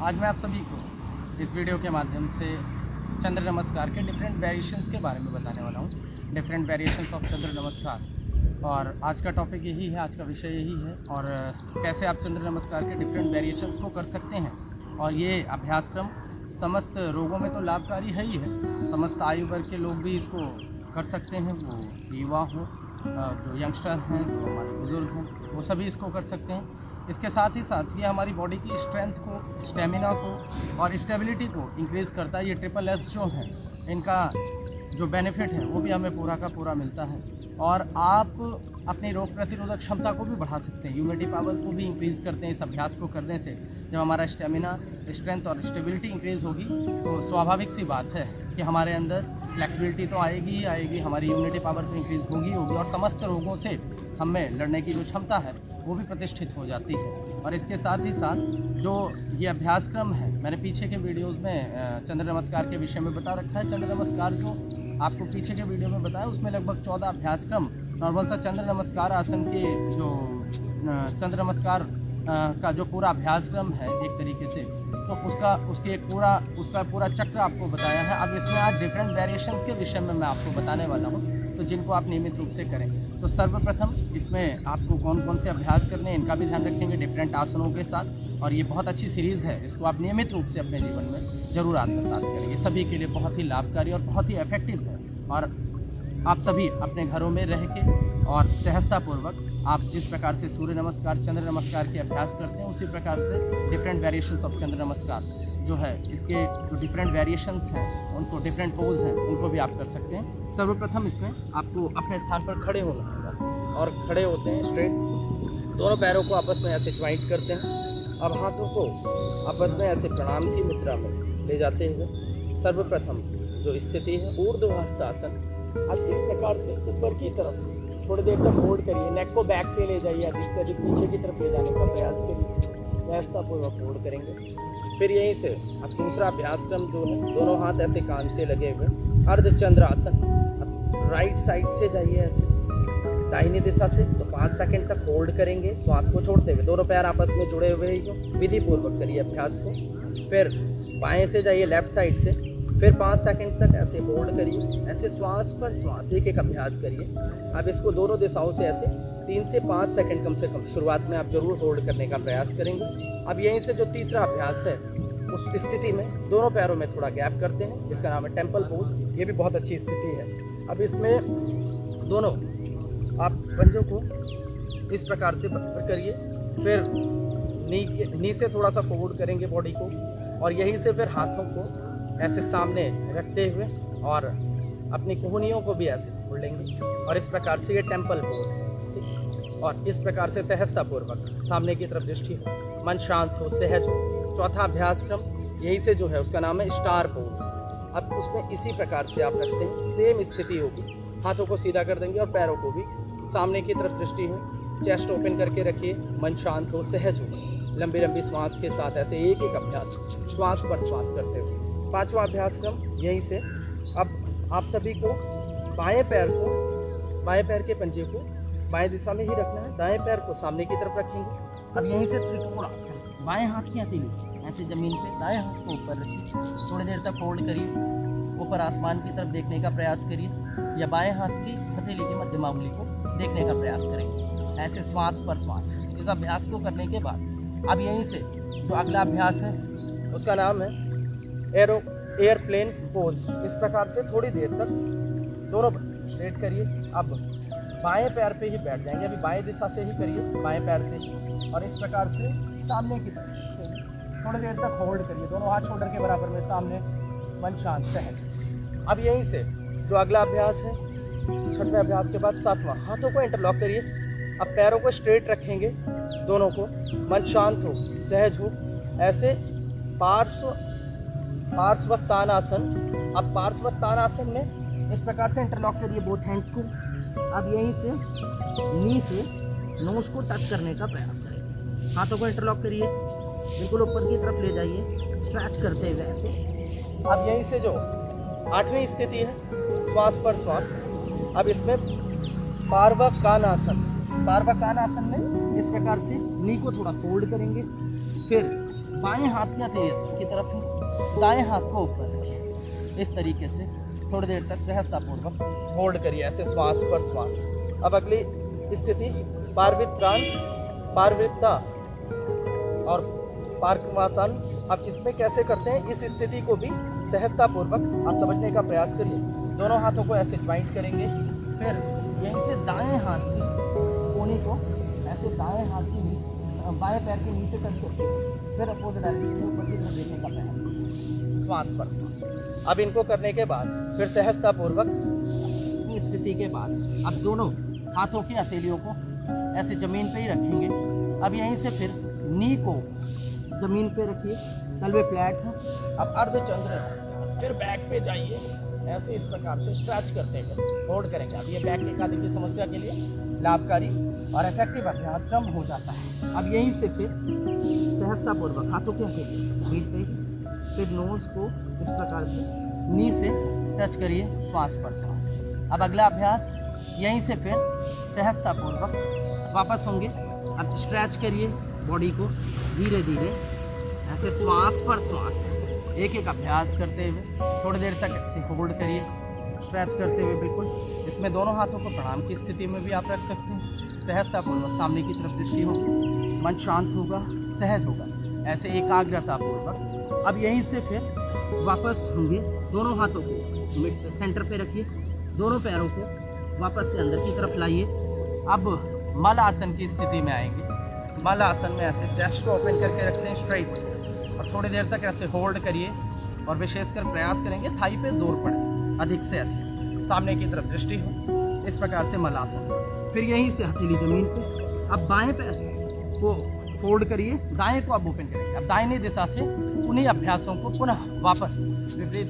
आज मैं आप सभी को इस वीडियो के माध्यम से चंद्र नमस्कार के डिफरेंट वेरिएशंस के बारे में बताने वाला हूँ। डिफरेंट वेरिएशंस ऑफ चंद्र नमस्कार। और आज का टॉपिक यही है, आज का विषय यही है और कैसे आप चंद्र नमस्कार के डिफरेंट वेरिएशंस को कर सकते हैं। और ये अभ्यासक्रम समस्त रोगों में तो लाभकारी है ही है, समस्त आयु वर्ग के लोग भी इसको कर सकते हैं। वो युवा हों, जो यंगस्टर हैं, जो हमारे बुज़ुर्ग हैं, वो सभी इसको कर सकते हैं। इसके साथ ही साथ ये हमारी बॉडी की स्ट्रेंथ को, स्टेमिना को और स्टेबिलिटी को इंक्रीज़ करता है। ये ट्रिपल एस जो है, इनका जो बेनिफिट है वो भी हमें पूरा का पूरा मिलता है। और आप अपनी रोग प्रतिरोधक क्षमता को भी बढ़ा सकते हैं, इम्यूनिटी पावर को भी इंक्रीज़ करते हैं इस अभ्यास को करने से। जब हमारा स्टेमिना, स्ट्रेंथ और स्टेबिलिटी इंक्रीज़ होगी तो स्वाभाविक सी बात है कि हमारे अंदर फ्लेक्सिबिलिटी तो आएगी ही आएगी, हमारी इम्यूनिटी पावर तो इंक्रीज़ होगी और समस्त रोगों से हमें लड़ने की जो क्षमता है वो भी प्रतिष्ठित हो जाती है। और इसके साथ ही साथ जो ये अभ्यासक्रम है, मैंने पीछे के वीडियोस में चंद्र नमस्कार के विषय में बता रखा है। चंद्र नमस्कार जो आपको पीछे के वीडियो में बताया, उसमें लगभग 14 अभ्यासक्रम नॉर्मल सा चंद्र नमस्कार आसन के जो चंद्र नमस्कार का जो पूरा अभ्यासक्रम है एक तरीके से, तो उसका पूरा चक्र आपको बताया है। अब इसमें आज डिफरेंट वेरिएशंस के विषय में मैं आपको बताने वाला हूँ, तो जिनको आप नियमित रूप से करें। तो सर्वप्रथम इसमें आपको कौन कौन से अभ्यास करने हैं इनका भी ध्यान रखेंगे डिफरेंट आसनों के साथ। और ये बहुत अच्छी सीरीज़ है, इसको आप नियमित रूप से अपने जीवन में ज़रूर आत्मसात करें। ये सभी के लिए बहुत ही लाभकारी और बहुत ही इफेक्टिव है। और आप सभी अपने घरों में रह के और सहजतापूर्वक आप जिस प्रकार से सूर्य नमस्कार, चंद्र नमस्कार के अभ्यास करते हैं, उसी प्रकार से डिफरेंट वेरिएशंस ऑफ चंद्र नमस्कार जो है, इसके जो डिफरेंट वेरिएशंस हैं उनको, डिफरेंट पोज हैं उनको भी आप कर सकते हैं। सर्वप्रथम इसमें आपको अपने स्थान पर खड़े होना होगा और खड़े होते हैं स्ट्रेट, दोनों पैरों को आपस में ऐसे ज्वाइंट करते हैं। अब हाथों को आपस में ऐसे प्रणाम की मुद्रा में ले जाते हुए सर्वप्रथम जो स्थिति है ऊर्ध्वहस्तासन। अब इस प्रकार से ऊपर की तरफ थोड़ी देर तक होल्ड करिए, नेक को बैक पे ले जाइए, अधिक से अधिक पीछे की तरफ ले जाने का प्रयास करिए, सहजतापूर्वक होल्ड करेंगे। फिर यहीं से अब दूसरा अभ्यासक्रम जो है, दोनों हाथ ऐसे कान से लगे हुए अर्धचंद्र आसन। अब राइट साइड से जाइए ऐसे दाहिनी दिशा से, तो 5 सेकंड तक होल्ड करेंगे श्वास को छोड़ते हुए, दोनों पैर आपस में जुड़े हुए ही हो, विधि पूर्वक करिए अभ्यास को। फिर बाएं से जाइए लेफ्ट साइड से, फिर 5 सेकंड तक ऐसे होल्ड करिए, ऐसे श्वास पर श्वास एक एक अभ्यास करिए। अब इसको दोनों दिशाओं से ऐसे 3 से 5 सेकंड कम से कम शुरुआत में आप जरूर होल्ड करने का प्रयास करेंगे। अब यहीं से जो तीसरा अभ्यास है, उस स्थिति में दोनों पैरों में थोड़ा गैप करते हैं, इसका नाम है टेम्पल पोज। ये भी बहुत अच्छी स्थिति है। अब इसमें दोनों आप पंजों को इस प्रकार से करिए, फिर नी से थोड़ा सा फोल्ड करेंगे बॉडी को, और यहीं से फिर हाथों को ऐसे सामने रखते हुए और अपनी कोहनियों को भी ऐसे खोलेंगे और इस प्रकार से ये टेम्पल पोज। और इस प्रकार से सहजतापूर्वक सामने की तरफ दृष्टि हो, मन शांत हो, सहज हो। चौथा अभ्यासक्रम यही से जो है, उसका नाम है स्टार पोज। अब उसमें इसी प्रकार से आप रखते हैं, सेम स्थिति होगी, हाथों को सीधा कर देंगे और पैरों को भी सामने की तरफ दृष्टि हो, चेस्ट ओपन करके रखिए, मन शांत हो, सहज हो, लंबी लंबी श्वास के साथ ऐसे एक एक अभ्यास श्वास पर श्वास करते हुए। पांचवा अभ्यासक्रम यहीं से, अब आप सभी को बाएं पैर के पंजे को बाएं दिशा में ही रखना है, दाएं पैर को सामने की तरफ रखेंगे। अब यहीं से त्रिकोणासन, बाएं हाथ की हथेली ऐसे जमीन पे, दाएं हाथ को ऊपर रखिए, थोड़ी देर तक होल्ड करिए, ऊपर आसमान की तरफ देखने का प्रयास करिए या बाएं हाथ की हथेली की मध्यमावली को देखने का प्रयास करेंगे, ऐसे श्वास पर श्वास। इस अभ्यास को करने के बाद अब यहीं से जो अगला अभ्यास है, उसका नाम है एयरप्लेन पोज। इस प्रकार से थोड़ी देर तक दोनों स्ट्रेट करिए। अब बाएं पैर पे ही बैठ जाएंगे, अभी बाएं दिशा से ही करिए, बाएं पैर से, और इस प्रकार से सामने की तरफ थोड़ी देर तक होल्ड करिए, दोनों हाथ शोल्डर के बराबर में सामने, मन शांत, सहज। अब यहीं से जो अगला अभ्यास है, छठवें अभ्यास के बाद सातवां, हाथों को इंटरलॉक करिए। अब पैरों को स्ट्रेट रखेंगे दोनों को, मन शांत हो, सहज हो, ऐसे पार्श्वतानासन। अब पार्श्वतानासन में इस प्रकार से इंटरलॉक करिए बोथ हैंड्स को। अब यहीं से नी से नोज को टच करने का प्रयास करें, हाथों को इंटरलॉक करिए, बिल्कुल ऊपर की तरफ ले जाइए, स्ट्रेच करते हुए ऐसे। अब यहीं से जो 8वीं स्थिति है, श्वास पर श्वास। अब इसमें पार्वकानासन में इस प्रकार से नी को थोड़ा फोल्ड करेंगे, फिर बाएं हाथ की तरफ दाएं हाथ को ऊपर रखिए। इस तरीके से थोड़ी देर तक सहजतापूर्वक होल्ड करिए, ऐसे श्वास पर श्वास। अब अगली स्थिति पार्वित प्राण, पार्वृत्ता और पार्कमासन। अब इसमें कैसे करते हैं, इस स्थिति को भी सहजतापूर्वक आप समझने का प्रयास करिए। दोनों हाथों को ऐसे ज्वाइंट करेंगे, फिर यहीं से दाएं हाथ की कोहनी को ऐसे दाएं हाथ की बाएं पैर के नीचे टच करके फिर अपोजिट डायरेक्शन में ऊपर की तरफ देखने का प्रयास, श्वास पर श्वास। अब इनको करने के बाद फिर सहजतापूर्वक इस स्थिति के बाद अब दोनों हाथों की हथेलियों को ऐसे ज़मीन पे ही रखेंगे। अब यहीं से फिर नी को ज़मीन पे रखिए, तलवे फ्लैट हो। अब अर्धचंद्र नमस्कार, फिर बैक पे जाइए, ऐसे इस प्रकार से स्ट्रेच करते हुए होल्ड करेंगे। अब ये बैक एक आदि की समस्या के लिए लाभकारी और इफेक्टिव अभ्यास क्रम हो जाता है। अब यहीं से फिर सहजतापूर्वक हाथों के हथेली मीट पे ही, फिर नोज को इस प्रकार से नी से टच करिए, श्वास पर श्वास। अब अगला अभ्यास यहीं से फिर सहजतापूर्वक वापस होंगे। अब स्ट्रेच करिए बॉडी को धीरे धीरे, ऐसे श्वास पर श्वास, एक एक अभ्यास करते हुए थोड़ी देर तक ऐसे होल्ड करिए, स्ट्रेच करते हुए बिल्कुल। इसमें दोनों हाथों को प्रणाम की स्थिति में भी आप रख सकते हैं। सहजतापूर्वक सामने की तरफ दृष्टि होगी, मन शांत होगा, सहज होगा, ऐसे एकाग्रतापूर्वक। अब यहीं से फिर वापस होंगे, दोनों हाथों को मिड सेंटर पे रखिए, दोनों पैरों को वापस से अंदर की तरफ लाइए। अब मल आसन की स्थिति में आएंगे। मल आसन में ऐसे चेस्ट को ओपन करके रखते हैं स्ट्राइट, और थोड़ी देर तक ऐसे होल्ड करिए और विशेषकर प्रयास करेंगे थाई पे जोर पड़े, अधिक से अधिक सामने की तरफ दृष्टि हो। इस प्रकार से मल आसन। फिर यहीं से हथेली ज़मीन पे। अब बाएं पैर को फोल्ड करिए, दाएं को अब ओपन करेंगे। अब दाहिनी दिशा से उन्हीं अभ्यासों को पुनः वापस विपरीत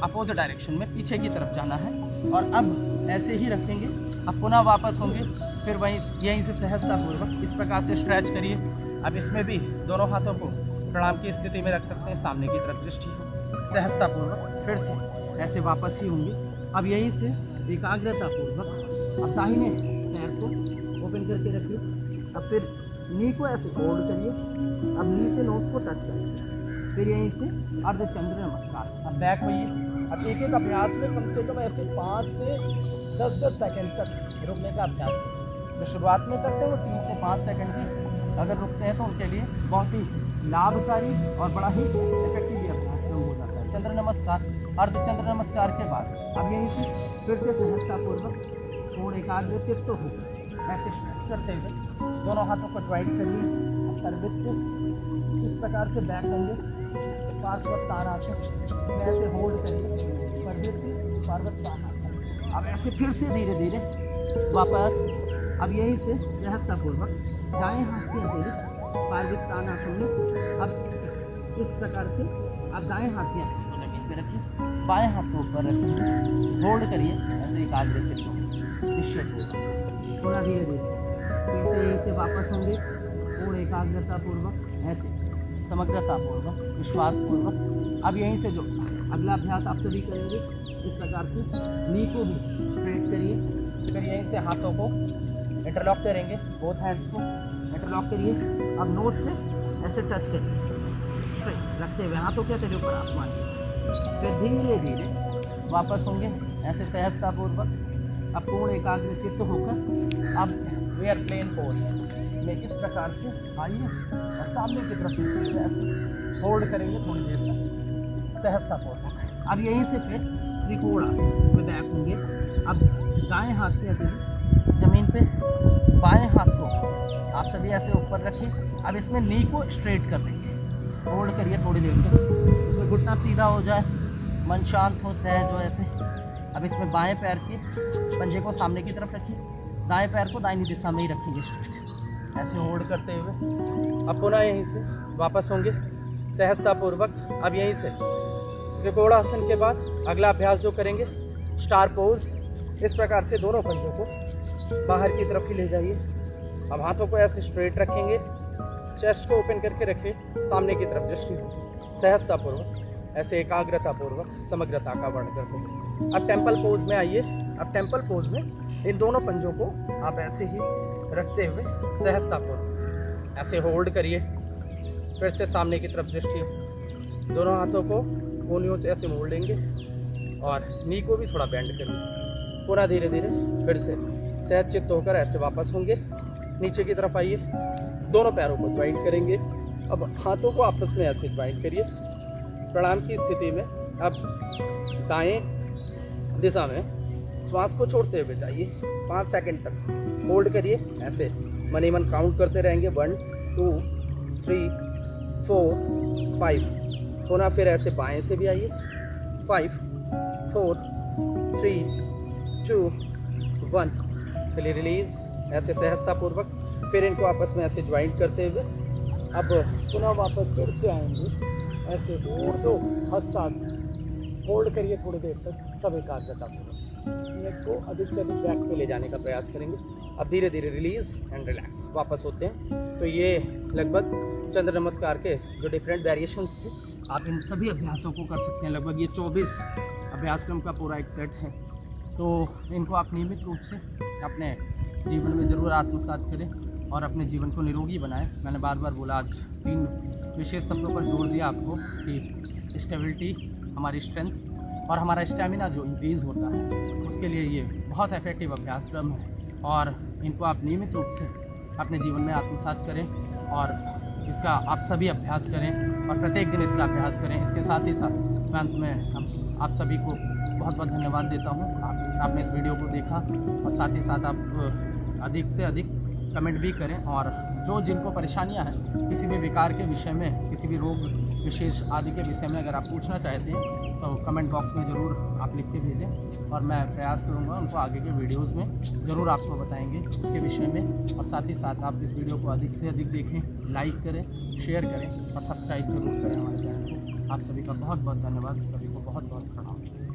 अपोजिट डायरेक्शन में पीछे की तरफ जाना है, और अब ऐसे ही रखेंगे। अब पुनः वापस होंगे, फिर वहीं यहीं से सहजतापूर्वक इस प्रकार से स्ट्रेच करिए। अब इसमें भी दोनों हाथों को प्रणाम की स्थिति में रख सकते हैं, सामने की तरफ दृष्टि हो। सहजतापूर्वक फिर से ऐसे वापस ही होंगे। अब यहीं से एकाग्रतापूर्वक अब दाहिने पैर को ओपन करके रखिए। अब फिर नी को ऐसे होल्ड करिए, अब नी से नोज को टच करिए, फिर यहीं से अर्धचंद्र नमस्कार। अब बैक होइए। अब एक एक अभ्यास में कम से कम ऐसे 5 से 10 सेकंड तक रुकने का अभ्यास करें। जो शुरुआत में करते हैं वो 3 से 5 सेकंड की अगर रुकते हैं तो उनके लिए बहुत ही लाभकारी और बड़ा ही इफेक्टिव अभ्यास हो जाता है। चंद्र नमस्कार, अर्धचंद्र नमस्कार के बाद अब यहीं से फिर से सहजतापूर्वक थोड़ा एकाग्र चित्त हो ऐसे स्ट्रेच करते हुए दोनों हाथों को ज्वाइंट करिए। सर्वित इस प्रकार से बैक होंगे, पार्वतानासन ऐसे होल्ड करिए, सर्वित पार्वतानासन। अब ऐसे फिर से धीरे धीरे वापस। अब यहीं से सहजतापूर्वक दाएं हाथ की हथेली पार्वतानासन में। अब इस प्रकार से आप दाएं हाथ की हथेली को जमीन पे रखिए, बाएं हाथ को ऊपर रखिए, होल्ड करिए, ऐसे एकाग्र चित्त निश्चित होगा। थोड़ा धीरे धीरे फिर से यहीं से वापस होंगे और एकाग्रतापूर्वक ऐसे समग्रतापूर्वक विश्वासपूर्वक। अब यहीं से जो अगला अभ्यास आप सभी करेंगे इस प्रकार से नी को भी स्ट्रेट करिए। फिर यहीं से हाथों को इंटरलॉक करेंगे, बोथ हैंड्स को इंटरलॉक करिए। अब नोज से ऐसे टच करिए स्ट्रेट रखते हुए, हाथों के तेरे ऊपर आसमान की। फिर धीरे धीरे वापस होंगे ऐसे सहजतापूर्वक। अब पूर्ण एकाग्र चित्त होकर अब एयरप्लेन पोज में इस प्रकार से आइए और सामने की तरफ ऐसे होल्ड करेंगे थोड़ी देर तक सहजतापूर्वक। अब यहीं से फिर त्रिकोणासन में बैक होंगे। अब दाएं हाथ की हथेली ज़मीन पे, बाएं हाथ को आप सभी ऐसे ऊपर रखिए। अब इसमें नी को स्ट्रेट कर देंगे, होल्ड करिए थोड़ी देर तक, इसमें घुटना सीधा हो जाए, मन शांत हो, सहज हो ऐसे। अब इसमें बाएं पैर के पंजे को सामने की तरफ रखिए, दाएं पैर को दाहिनी दिशा में ही रखेंगे स्ट्रेट, ऐसे होल्ड करते हुए। अब पुनः यहीं से वापस होंगे सहजतापूर्वक। अब यहीं से त्रिकोणासन के बाद अगला अभ्यास जो करेंगे स्टार पोज। इस प्रकार से दोनों पंजों को बाहर की तरफ ही ले जाइए। अब हाथों को ऐसे स्ट्रेट रखेंगे, चेस्ट को ओपन करके रखें, सामने की तरफ दृष्टि हो, सहजतापूर्वक ऐसे एकाग्रतापूर्वक समग्रता का वर्णन करते हैं। अब टेम्पल पोज में आइए। अब टेम्पल पोज में इन दोनों पंजों को आप ऐसे ही रखते हुए सहजतापूर्वक ऐसे होल्ड करिए। फिर से सामने की तरफ दृष्टि, दोनों हाथों को कोहनियों से ऐसे मोड़ लेंगे और नी को भी थोड़ा बेंड करिए। पुनः धीरे धीरे फिर से सहज चित्त होकर ऐसे वापस होंगे, नीचे की तरफ आइए, दोनों पैरों को ज्वाइंट करेंगे। अब हाथों को आपस में ऐसे ज्वाइंट करिए। प्रणाम की स्थिति में अब दाएं दिशा में श्वास को छोड़ते हुए जाइए, 5 सेकंड तक होल्ड करिए। ऐसे मन ही मन काउंट करते रहेंगे, 1 2 3 4 5। पुनः फिर ऐसे बाएं से भी आइए, 5 4 3 2 1। फिर रिलीज, ऐसे सहजतापूर्वक। फिर इनको आपस में ऐसे ज्वाइंट करते हुए अब पुनः वापस फिर से आएंगे, ऐसे ऊर्ध्व हस्तासन होल्ड करिए थोड़ी देर तक, सब एकाग्रतापूर्वक नेक को अधिक से अधिक बैक पे ले जाने का प्रयास करेंगे। अब धीरे धीरे रिलीज एंड रिलैक्स, वापस होते हैं। तो ये लगभग चंद्र नमस्कार के जो डिफरेंट वेरिएशंस थे, आप इन सभी अभ्यासों को कर सकते हैं। लगभग ये 24 अभ्यासक्रम का पूरा एक सेट है। तो इनको आप नियमित रूप से अपने जीवन में ज़रूर आत्मसात करें और अपने जीवन को निरोगी बनाएं। मैंने बार बार बोला, आज 3 विशेष शब्दों पर जोर दिया आपको कि स्टेबिलिटी, हमारी स्ट्रेंथ और हमारा स्टैमिना जो इंक्रीज़ होता है, उसके लिए ये बहुत इफेक्टिव अभ्यासक्रम है। और इनको आप नियमित रूप से अपने जीवन में आत्मसात करें और इसका आप सभी अभ्यास करें और प्रत्येक दिन इसका अभ्यास करें। इसके साथ ही साथ मैं अंत में आप सभी को बहुत बहुत धन्यवाद देता हूँ। आपने इस वीडियो को देखा और साथ ही साथ आप अधिक से अधिक कमेंट भी करें। और जो जिनको परेशानियां हैं किसी भी विकार के विषय में, किसी भी रोग विशेष आदि के विषय में अगर आप पूछना चाहते हैं तो कमेंट बॉक्स में ज़रूर आप लिख के भेजें और मैं प्रयास करूंगा उनको आगे के वीडियोस में ज़रूर आपको बताएंगे उसके विषय में। और साथ ही साथ आप इस वीडियो को अधिक से अधिक देखें, लाइक करें, शेयर करें और सब्सक्राइब जरूर करें हमारे चैनल को। आप सभी का बहुत बहुत धन्यवाद, सभी को बहुत बहुत प्रणाम।